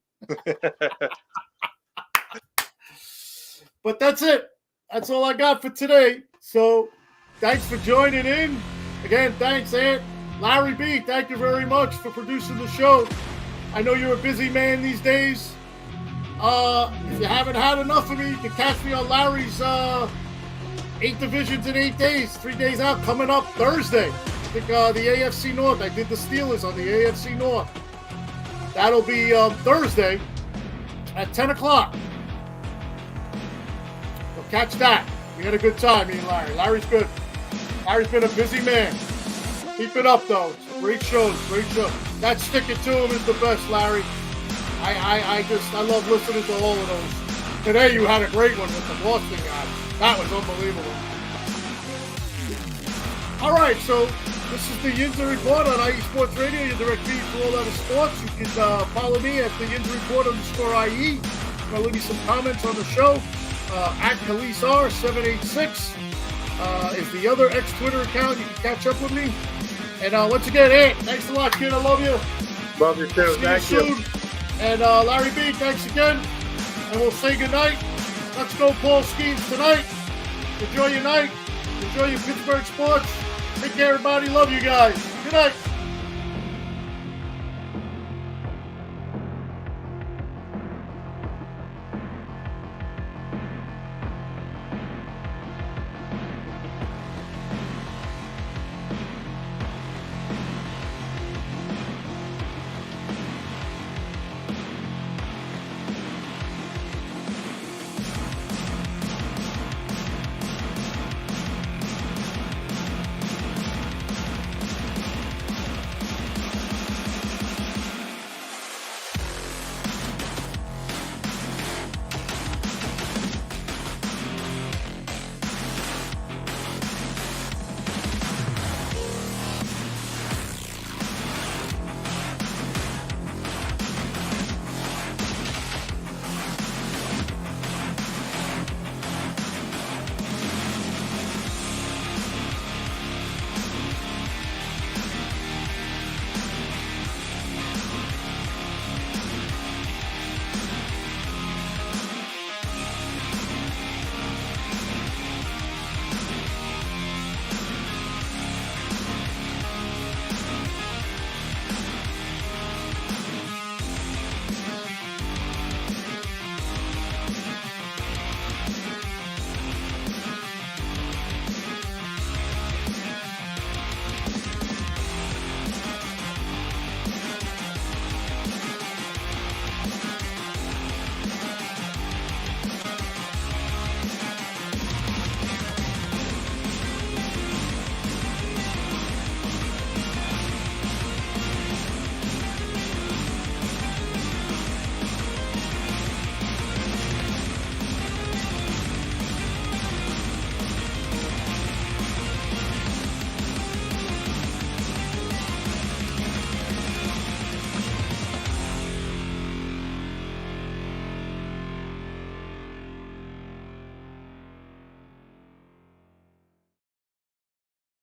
But that's it. That's all I got for today. So thanks for joining in. Again, thanks, Ant. Larry B., thank you very much for producing the show. I know you're a busy man these days. If you haven't had enough of me, you can catch me on Larry's 8 Divisions in 8 days, 3 days out, coming up Thursday. I think the AFC North. I did the Steelers on the AFC North. That'll be Thursday at 10 o'clock. So catch that. We had a good time, me and Larry. Larry's good. Larry's been a busy man. Keep it up, though. Great shows, great shows. That sticking to him is the best, Larry. I love listening to all of those. Today you had a great one with the Boston guy. That was unbelievable. All right, so this is the Yinzer Report on IE Sports Radio, your direct feed for all that is sports. You can follow me at the Yinzer Report _IE. I'll leave you some comments on the show. At Calise R786 is the other ex-Twitter account. You can catch up with me. And once again, Ant, thanks a lot, kid. I love you. Love you too. Thank you. And Larry B., thanks again. And we'll say goodnight. Let's go Paul Skeens tonight. Enjoy your night. Enjoy your Pittsburgh sports. Take care, everybody. Love you guys. Good night.